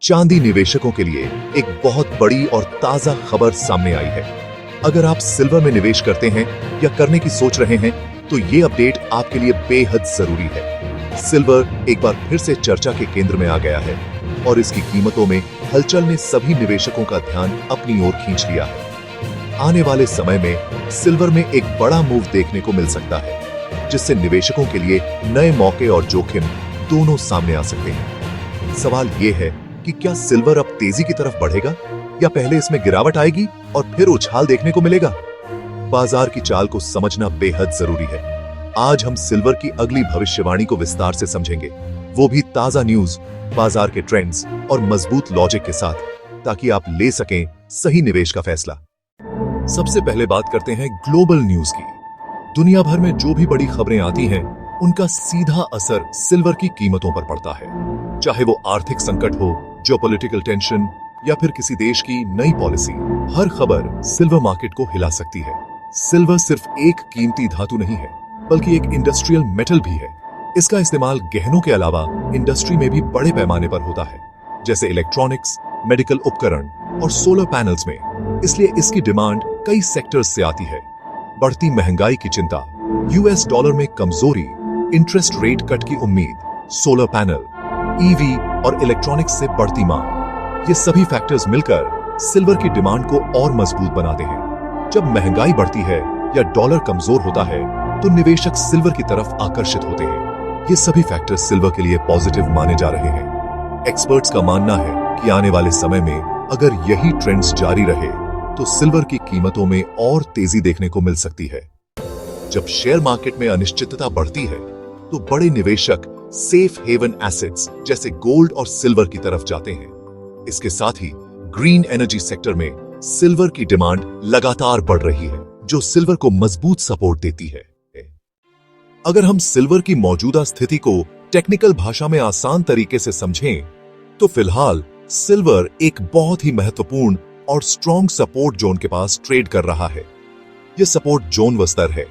चांदी निवेशकों के लिए एक बहुत बड़ी और ताजा खबर सामने आई है। अगर आप सिल्वर में निवेश करते हैं या करने की सोच रहे हैं तो ये अपडेट आपके लिए बेहद जरूरी है। सिल्वर एक बार फिर से चर्चा के केंद्र में आ गया है और इसकी कीमतों में हलचल ने सभी निवेशकों का ध्यान अपनी ओर खींच लिया है। आने वाले समय में सिल्वर में एक बड़ा मूव देखने को मिल सकता है, जिससे निवेशकों के लिए नए मौके और जोखिम दोनों सामने आ सकते हैं। सवाल यह है कि क्या सिल्वर अब तेजी की तरफ बढ़ेगा या पहले इसमें गिरावट आएगी और फिर उछाल देखने को मिलेगा। बाजार की चाल को समझना बेहद जरूरी है। आज हम सिल्वर की अगली भविष्यवाणी को विस्तार से समझेंगे, वो भी ताजा न्यूज, बाजार के ट्रेंड्स और मजबूत लॉजिक के साथ, ताकि आप ले सकें सही निवेश का फैसला। सबसे पहले बात करते हैं ग्लोबल न्यूज की। दुनिया भर में जो भी बड़ी खबरें आती हैं, उनका सीधा असर सिल्वर की कीमतों पर पड़ता है। चाहे वो आर्थिक संकट हो, जियोपॉलिटिकल टेंशन या फिर किसी देश की नई पॉलिसी, हर खबर सिल्वर मार्केट को हिला सकती है। सिल्वर सिर्फ एक कीमती धातु नहीं है, बल्कि एक इंडस्ट्रियल मेटल भी है। इसका इस्तेमाल गहनों के अलावा इंडस्ट्री में भी बड़े पैमाने पर होता है, जैसे इलेक्ट्रॉनिक्स, मेडिकल उपकरण और सोलर पैनल्स में। इसलिए इसकी डिमांड कई सेक्टर्स से आती है। बढ़ती महंगाई की चिंता, यूएस डॉलर में कमजोरी, इंटरेस्ट रेट कट की उम्मीद, सोलर पैनल, ईवी और इलेक्ट्रॉनिक्स से बढ़ती मांग, ये सभी फैक्टर्स मिलकर सिल्वर की डिमांड को और मजबूत बनाते हैं। जब महंगाई बढ़ती है या डॉलर कमजोर होता है, तो निवेशक सिल्वर की तरफ आकर्षित होते हैं। ये सभी फैक्टर्स सिल्वर के लिए पॉजिटिव माने जा रहे हैं। एक्सपर्ट्स का मानना है कि आने वाले समय में अगर यही ट्रेंड्स जारी रहे, तो सिल्वर की कीमतों में और तेजी देखने को मिल सकती है। जब शेयर मार्केट में अनिश्चितता बढ़ती है, तो बड़े निवेशक सेफ हेवन एसेट्स जैसे गोल्ड और सिल्वर की तरफ जाते हैं। इसके साथ ही ग्रीन एनर्जी सेक्टर में सिल्वर की डिमांड लगातार बढ़ रही है, जो सिल्वर को मजबूत सपोर्ट देती है। अगर हम सिल्वर की मौजूदा स्थिति को टेक्निकल भाषा में आसान तरीके से समझें, तो फिलहाल सिल्वर एक बहुत ही महत्वपूर्ण और स्ट्रॉन्ग सपोर्ट जोन के पास ट्रेड कर रहा है। यह सपोर्ट जोन वह स्तर है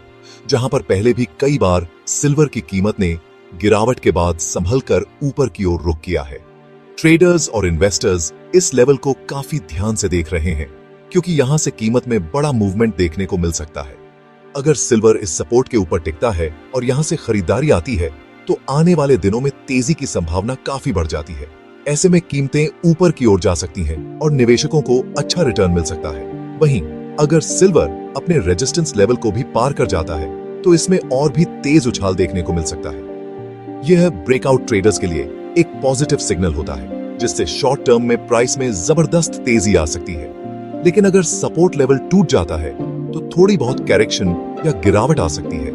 जहां पर पहले भी कई बार सिल्वर की कीमत ने गिरावट के बाद संभलकर ऊपर की ओर रुख किया है। ट्रेडर्स और इन्वेस्टर्स इस लेवल को काफी ध्यान से देख रहे हैं, क्योंकि यहां से कीमत में बड़ा मूवमेंट देखने को मिल सकता है। अगर सिल्वर इस सपोर्ट के ऊपर टिकता है और यहां से खरीदारी आती है, तो आने वाले दिनों में तेजी की संभावना काफी बढ़ जाती है। ऐसे में कीमतें ऊपर की ओर जा सकती हैं और निवेशकों को अच्छा रिटर्न मिल सकता है। वहीं अगर सिल्वर अपने रेजिस्टेंस लेवल को भी पार कर जाता है, तो इसमें और भी तेज उछाल देखने को मिल सकता है। यह ब्रेकआउट ट्रेडर्स के लिए एक पॉजिटिव सिग्नल होता है, जिससे शॉर्ट टर्म में प्राइस में जबरदस्त तेजी आ सकती है। लेकिन अगर सपोर्ट लेवल टूट जाता है, तो थोड़ी बहुत करेक्शन या गिरावट आ सकती है।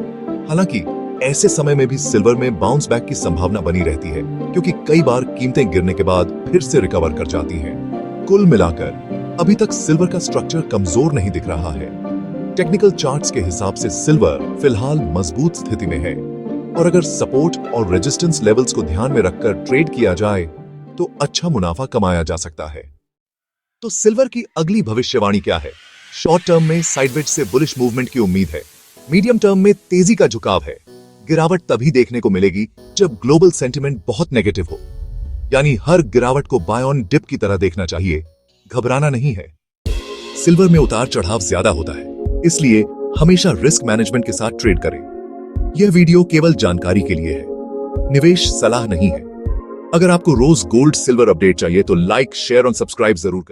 हालांकि ऐसे समय में भी सिल्वर में बाउंस बैक की संभावना बनी रहती है, क्योंकि कई बार कीमतें गिरने के बाद फिर से रिकवर कर जाती हैं। कुल मिलाकर अभी तक सिल्वर का स्ट्रक्चर कमजोर नहीं दिख रहा है। टेक्निकल चार्ट्स के हिसाब से सिल्वर फिलहाल मजबूत स्थिति में है, और अगर सपोर्ट और रेजिस्टेंस लेवल्स को ध्यान में रखकर ट्रेड किया जाए, तो अच्छा मुनाफा कमाया जा सकता है। तो सिल्वर की अगली भविष्यवाणी क्या है? शॉर्ट टर्म में साइडवेज से बुलिश मूवमेंट की उम्मीद है। मीडियम टर्म में तेजी का झुकाव है। गिरावट तभी देखने को मिलेगी जब ग्लोबल सेंटिमेंट बहुत नेगेटिव हो, यानी हर गिरावट को बाय ऑन डिप की तरह देखना चाहिए, घबराना नहीं है। सिल्वर में उतार चढ़ाव ज्यादा होता है, इसलिए हमेशा रिस्क मैनेजमेंट के साथ ट्रेड करें। यह वीडियो केवल जानकारी के लिए है, निवेश सलाह नहीं है। अगर आपको रोज गोल्ड सिल्वर अपडेट चाहिए, तो लाइक, शेयर और सब्सक्राइब जरूर करें।